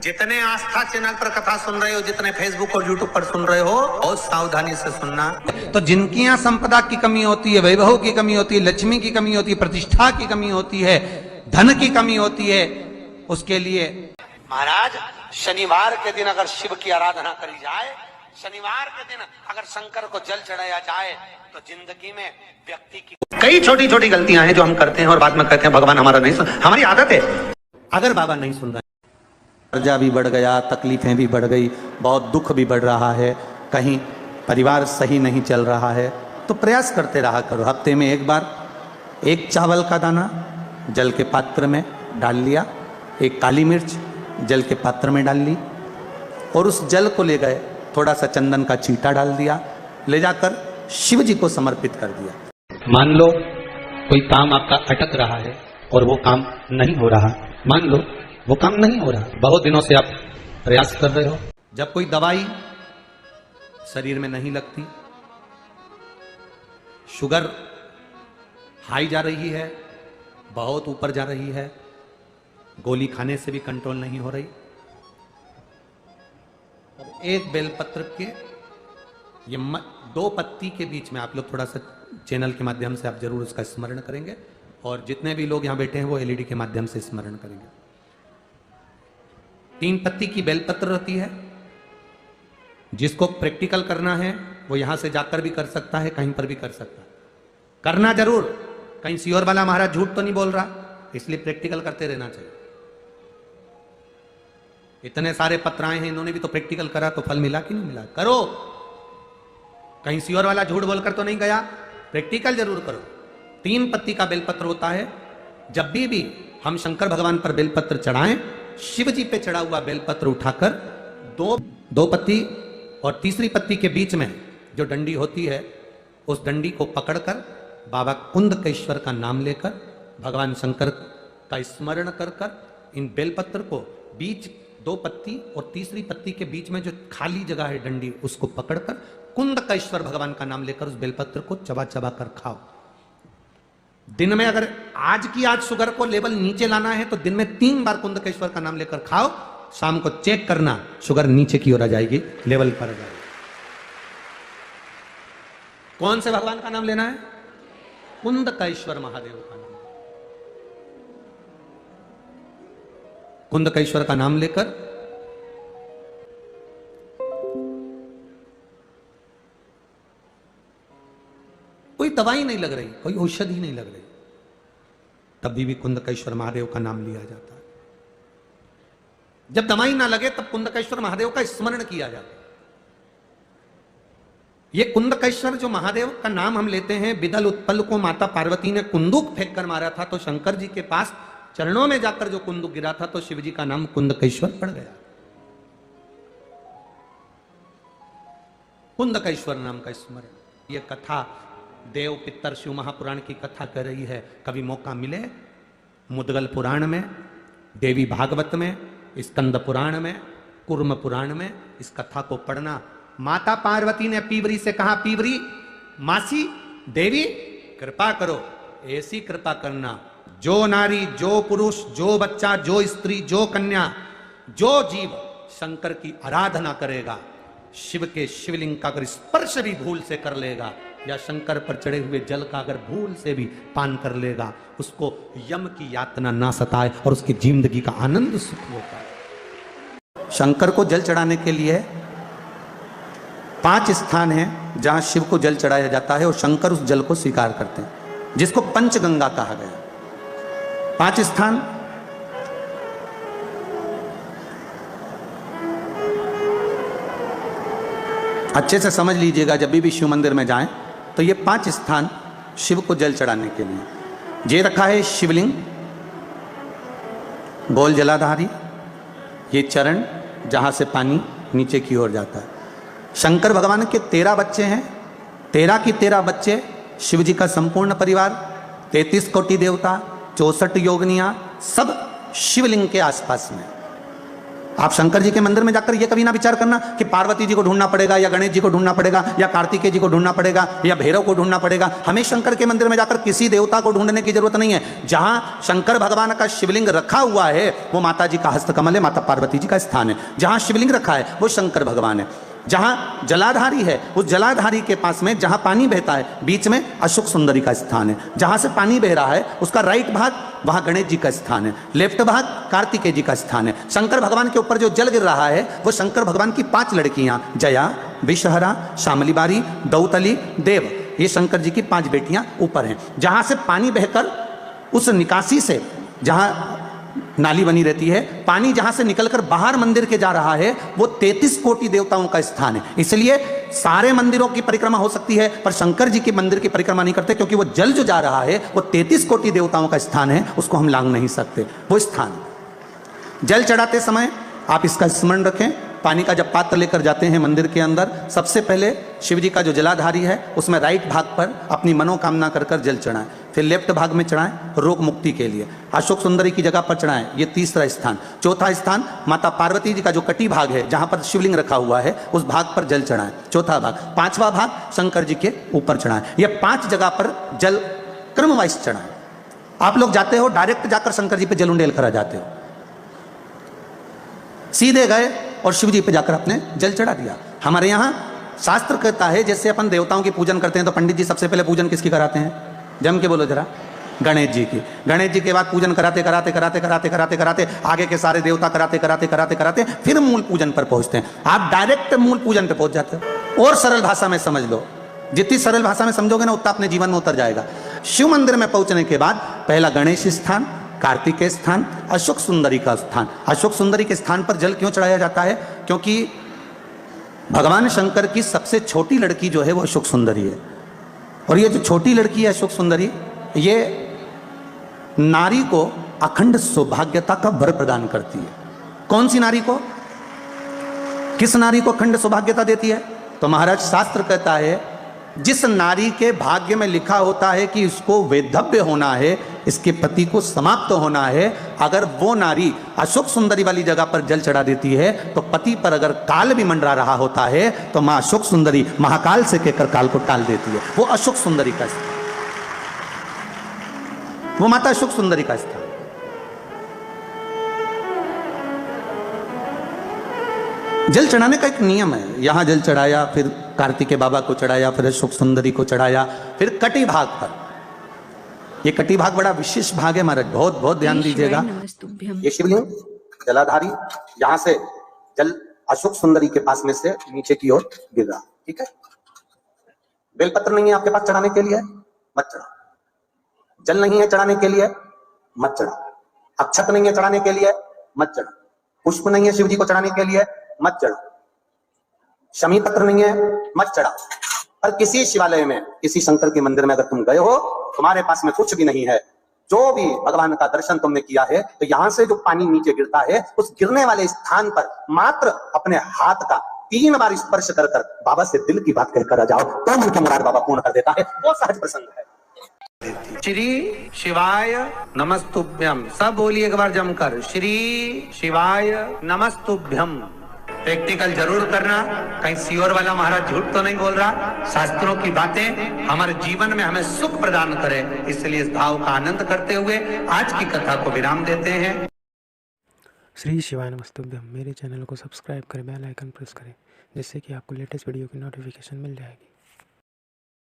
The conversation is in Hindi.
जितने आस्था चैनल पर कथा सुन रहे हो, जितने फेसबुक और यूट्यूब पर सुन रहे हो, बहुत सावधानी से सुनना। तो जिनकी यहाँ संपदा की कमी होती है, वैभव की कमी होती है, लक्ष्मी की कमी होती है, प्रतिष्ठा की कमी होती है, धन की कमी होती है, उसके लिए महाराज शनिवार के दिन अगर शिव की आराधना करी जाए, शनिवार के दिन अगर शंकर को जल चढ़ाया जाए, तो जिंदगी में व्यक्ति की कई छोटी छोटी गलतियां हैं जो हम करते हैं और बाद में कहते हैं भगवान हमारा नहीं सुन, हमारी आदत है। अगर बाबा नहीं सुन रहे, कर्जा भी बढ़ गया, तकलीफें भी बढ़ गई, बहुत दुख भी बढ़ रहा है, कहीं परिवार सही नहीं चल रहा है, तो प्रयास करते रहा करो। हफ्ते में एक बार एक चावल का दाना जल के पात्र में डाल लिया, एक काली मिर्च जल के पात्र में डाल ली, और उस जल को ले गए, थोड़ा सा चंदन का चीटा डाल दिया, ले जाकर शिव जी को समर्पित कर दिया। मान लो कोई काम आपका अटक रहा है और वो काम नहीं हो रहा, मान लो वो काम नहीं हो रहा, बहुत दिनों से आप प्रयास कर रहे हो, जब कोई दवाई शरीर में नहीं लगती, शुगर हाई जा रही है, बहुत ऊपर जा रही है, गोली खाने से भी कंट्रोल नहीं हो रही, एक बेलपत्र के ये 2 पत्ती के बीच में, आप लोग थोड़ा सा चैनल के माध्यम से आप जरूर उसका स्मरण करेंगे, और जितने भी लोग यहां बैठे हैं वो एलईडी के माध्यम से स्मरण करेंगे। 3 पत्ती की बेलपत्र रहती है, जिसको प्रैक्टिकल करना है वो यहां से जाकर भी कर सकता है, कहीं पर भी कर सकता है, करना जरूर, कहीं सियोर वाला महाराज झूठ तो नहीं बोल रहा, इसलिए प्रैक्टिकल करते रहना चाहिए। इतने सारे पत्राएं हैं, इन्होंने भी तो प्रैक्टिकल करा, तो फल मिला कि नहीं मिला? करो, कहीं सियोर वाला झूठ बोलकर तो नहीं गया, प्रैक्टिकल जरूर करो। 3 पत्ती का बेलपत्र होता है, जब भी हम शंकर भगवान पर बेलपत्र चढ़ाएं, शिव जी पे चढ़ा हुआ बेलपत्र उठाकर 2 पत्ती और तीसरी पत्ती के बीच में जो डंडी होती है, उस डंडी को पकड़कर बाबा कुंदकेश्वर का नाम लेकर, भगवान शंकर का स्मरण कर इन बेलपत्र को बीच 2 पत्ती और तीसरी पत्ती के बीच में जो खाली जगह है डंडी, उसको पकड़कर कुंदकेश्वर भगवान का नाम लेकर उस बेलपत्र को चबा चबा कर खाओ। दिन में अगर आज शुगर को लेवल नीचे लाना है तो दिन में 3 बार कुंदकेश्वर का नाम लेकर खाओ, शाम को चेक करना, शुगर नीचे की ओर आ जाएगी, लेवल पर आ जाएगी। कौन से भगवान का नाम लेना है? कुंदकेश्वर महादेव का नाम। कुंदकेश्वर का नाम लेकर कोई दवाई नहीं लग रही, कोई औषधि नहीं लग रही, तभी भी कुंदकेश्वर महादेव का नाम लिया जाता है। जब दवाई ना लगे तब कुंदकेश्वर महादेव का स्मरण किया जाता है। ये कुंदकेश्वर जो महादेव का नाम हम लेते हैं, बिदल उत्पल को माता पार्वती ने कुंदूक फेंक कर मारा था, तो शंकर जी के पास चरणों में जाकर जो कुंदूक गिरा था, तो शिव जी का नाम कुंदकेश्वर पड़ गया। कुंदकेश्वर नाम का स्मरण, ये कथा देव पितर शिव महापुराण की कथा कर रही है। कभी मौका मिले मुद्गल पुराण में, देवी भागवत में, स्कंद पुराण में, कुर्म पुराण में इस कथा को पढ़ना। माता पार्वती ने पीवरी से कहा, पीवरी मासी देवी कृपा करो, ऐसी कृपा करना, जो नारी, जो पुरुष, जो बच्चा, जो स्त्री, जो कन्या, जो जीव शंकर की आराधना करेगा, शिव के शिवलिंग का अगर स्पर्श भी भूल से कर लेगा, या शंकर पर चढ़े हुए जल का अगर भूल से भी पान कर लेगा, उसको यम की यातना ना सताए और उसकी जिंदगी का आनंद सुख होता है। शंकर को जल चढ़ाने के लिए 5 स्थान हैं जहां शिव को जल चढ़ाया जाता है और शंकर उस जल को स्वीकार करते हैं, जिसको पंचगंगा कहा गया। 5 स्थान, अच्छे से समझ लीजिएगा, जब भी शिव मंदिर में जाएं तो ये 5 स्थान शिव को जल चढ़ाने के लिए ये रखा है। शिवलिंग, गोल जलाधारी, ये चरण जहां से पानी नीचे की ओर जाता है। शंकर भगवान के 13 बच्चे हैं, 13 की 13 बच्चे, शिव जी का संपूर्ण परिवार, 33 कोटि देवता, 64 योगनियां, सब शिवलिंग के आसपास में। आप शंकर जी के मंदिर में जाकर ये कभी ना विचार करना कि पार्वती जी को ढूंढना पड़ेगा या गणेश जी को ढूंढना पड़ेगा या कार्तिकेय जी को ढूंढना पड़ेगा या भैरव को ढूंढना पड़ेगा। हमें शंकर के मंदिर में जाकर किसी देवता को ढूंढने की जरूरत नहीं है। जहां शंकर भगवान का शिवलिंग रखा हुआ है वो माता जी का हस्तकमल है, माता पार्वती जी का स्थान है। जहां शिवलिंग रखा है वो शंकर भगवान है। जहां जलाधारी है उस जलाधारी के पास में जहां पानी बहता है बीच में अशोक सुंदरी का स्थान है। जहां से पानी बह रहा है उसका राइट भाग वहां गणेश जी का स्थान है, लेफ्ट भाग कार्तिकेय जी का स्थान है। शंकर भगवान के ऊपर जो जल गिर रहा है वो शंकर भगवान की 5 लड़कियां जया, विषहरा, शामली बारी, दौतली, देव, ये शंकर जी की 5 बेटियां ऊपर हैं। जहां से पानी बहकर उस निकासी से जहां नाली बनी रहती है, पानी जहां से निकलकर बाहर मंदिर के जा रहा है वो 33 कोटि देवताओं का स्थान है। इसलिए सारे मंदिरों की परिक्रमा हो सकती है पर शंकर जी के मंदिर की परिक्रमा नहीं करते, क्योंकि वो जल जो जा रहा है वो 33 कोटि देवताओं का स्थान है, उसको हम लांघ नहीं सकते। वो स्थान जल चढ़ाते समय आप इसका स्मरण रखें। पानी का जब पात्र लेकर जाते हैं मंदिर के अंदर, सबसे पहले शिव जी का जो जलाधारी है उसमें राइट भाग पर अपनी मनोकामना कर कर जल चढ़ाएं, फिर लेफ्ट भाग में चढ़ाएं रोग मुक्ति के लिए। अशोक सुंदरी की जगह पर चढ़ाएं, ये तीसरा स्थान। चौथा स्थान माता पार्वती जी का जो कटी भाग है जहां पर शिवलिंग रखा हुआ है उस भाग पर जल चढ़ाएं, चौथा भाग। 5वां भाग शंकर जी के ऊपर चढ़ाएं। ये 5 जगह पर जल क्रमवाइज चढ़ाएं। आप लोग जाते हो डायरेक्ट जाकर शंकर जी पे जल उंडेल कर आ जाते हो, सीधे गए और शिव जी पे जाकर आपने जल चढ़ा दिया। हमारे यहाँ शास्त्र कहता है जैसे अपन देवताओं की पूजन करते हैं तो पंडित जी सबसे पहले पूजन किसकी कराते हैं? जम के बोलो जरा। गणेश जी की। गणेश जी के बाद पूजन कराते कराते कराते कराते कराते कराते आगे के सारे देवता कराते कराते कराते कराते फिर मूल पूजन पर पहुंचते हैं। आप डायरेक्ट मूल पूजन पर पहुंच जाते हो। और सरल भाषा में समझ लो, जितनी सरल भाषा में समझोगे ना उतना अपने जीवन में उतर जाएगा। शिव मंदिर में पहुंचने के बाद पहला गणेश स्थान, कार्तिकेय स्थान, अशोक सुंदरी का स्थान। अशोक सुंदरी के स्थान पर जल क्यों चढ़ाया जाता है? क्योंकि भगवान शंकर की सबसे छोटी लड़की जो है वो अशोक सुंदरी है। और ये जो छोटी लड़की है अशोक सुंदरी, ये नारी को अखंड सौभाग्यता का वर प्रदान करती है। कौन सी नारी को? किस नारी को अखंड सौभाग्यता देती है? तो महाराज शास्त्र कहता है जिस नारी के भाग्य में लिखा होता है कि इसको वैधव्य होना है, इसके पति को समाप्त होना है, अगर वो नारी अशोक सुंदरी वाली जगह पर जल चढ़ा देती है तो पति पर अगर काल भी मंडरा रहा होता है तो मां अशोक सुंदरी महाकाल से कहकर काल को टाल देती है। वो अशोक सुंदरी का स्थान, वो माता अशोक सुंदरी का स्थान। जल चढ़ाने का एक नियम है। यहां जल चढ़ाया, फिर कार्तिकेय बाबा को चढ़ाया, फिर अशोक सुंदरी को चढ़ाया, फिर कटी भाग पर। ये कटी भाग बड़ा विशेष भाग है महाराज, बहुत बहुत ध्यान दीजिएगा। ये शिवलिंग जलाधारी, यहां से जल अशोक सुंदरी के पास में से नीचे की ओर गिर रहा, ठीक है। बेलपत्र नहीं है आपके पास चढ़ाने के लिए, मत चढ़ा। जल नहीं है चढ़ाने के लिए, मत चढ़ा। अक्षत नहीं है चढ़ाने के लिए, मत चढ़ा। पुष्प नहीं है शिव जी को चढ़ाने के लिए, मत चढ़ा। शमी पत्र नहीं है, मत चढ़ा। पर किसी शिवालय में, किसी शंकर के मंदिर में अगर तुम गए हो, तुम्हारे पास में कुछ भी नहीं है, जो भी भगवान का दर्शन तुमने किया है, तो यहां से जो पानी नीचे गिरता है उस गिरने वाले स्थान पर मात्र अपने हाथ का 3 बार स्पर्श कर कर बाबा से दिल की बात कहकर आ जाओ तो उनकी मुराद बाबा पूर्ण कर देता है। वो सहज प्रसंग है। श्री शिवाय नमस्तुभ्यम। सब बोलिए एक बार जमकर, श्री शिवाय नमस्तुभ्यम। प्रैक्टिकल जरूर करना, कहीं सियोर वाला महाराज झूठ तो नहीं बोल रहा। शास्त्रों की बातें हमारे जीवन में हमें सुख प्रदान करे, इसलिए इस भाव का आनंद करते हुए आज की कथा को विराम देते हैं। श्री शिवाय नमस्तुभ्यम। मेरे चैनल को सब्सक्राइब करें, बेल आइकन प्रेस करें, जिससे कि आपको लेटेस्ट वीडियो की नोटिफिकेशन मिल जाएगी।